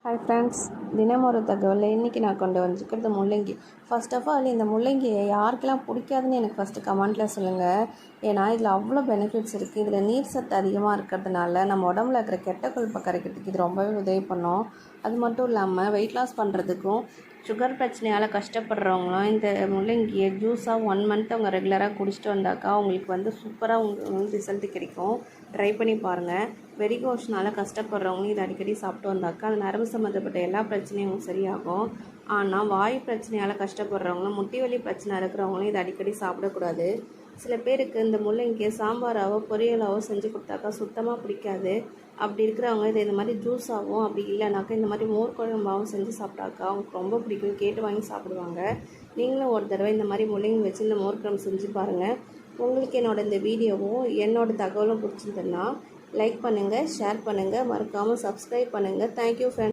Hi friends, தினம் ஒரு தகவலில் இன்றைக்கி நான் கொண்டு வந்துருக்கிறது முள்ளங்கி. ஃபர்ஸ்ட் ஆஃப் ஆல் இந்த முள்ளங்கியை யாருக்கெல்லாம் பிடிக்காதுன்னு எனக்கு ஃபஸ்ட்டு கமெண்ட்டில் சொல்லுங்கள். ஏன்னா இதில் அவ்வளோ பெனிஃபிட்ஸ் இருக்குது. இதில் நீர் சத்து அதிகமாக இருக்கிறதுனால நம்ம உடம்புல இருக்கிற கெட்ட கொழுப்பை கரைக்கிறதுக்கு இது ரொம்பவே உதவி பண்ணும். அது மட்டும் இல்லாமல் வெயிட் லாஸ் பண்ணுறதுக்கும் சுகர் பிரச்சனையால் கஷ்டப்படுறவங்களும் இந்த முள்ளங்கியை ஜூஸாக 1 மந்த் அவங்க ரெகுலராக குடிச்சிட்டு வந்தாக்கா அவங்களுக்கு சூப்பராக உங்களுக்கு ரிசல்ட்டு கிடைக்கும். ட்ரை பண்ணி பாருங்கள். வெரிகோஸ்னால் கஷ்டப்படுறவங்களும் இதை அடிக்கடி சாப்பிட்டு வந்தாக்கா அது நரம்பு சம்மந்தப்பட்ட எல்லா பிரச்சனையும் சரியாகும். ஆனால் வாயு பிரச்சனையால் கஷ்டப்படுறவங்களும் முட்டி வலி பிரச்சனை இருக்கிறவங்களும் இதை அடிக்கடி சாப்பிடக்கூடாது. சில பேருக்கு இந்த முள்ளங்கியை சாம்பாராவோ பொரியலாவோ செஞ்சு கொடுத்தாக்கா சுத்தமாக பிடிக்காது. அப்படி இருக்கிறவங்க இதை இந்த மாதிரி ஜூஸாகவும் அப்படி இல்லைனாக்கா இந்த மாதிரி மோர் குழம்பாகவும் செஞ்சு சாப்பிட்டாக்கா அவங்களுக்கு ரொம்ப பிடிக்கும், கேட்டு வாங்கி சாப்பிடுவாங்க. நீங்களும் ஒரு தடவை இந்த மாதிரி முள்ளங்கி வச்சு இந்த மோர் குழம்பு செஞ்சு பாருங்கள். உங்களுக்கு இந்த வீடியோவும் என்னோடய தகவலும் பிடிச்சிருந்ததுன்னா லைக் பண்ணுங்கள், ஷேர் பண்ணுங்கள், மறக்காமல் சப்ஸ்கிரைப் பண்ணுங்கள். Thank you friends.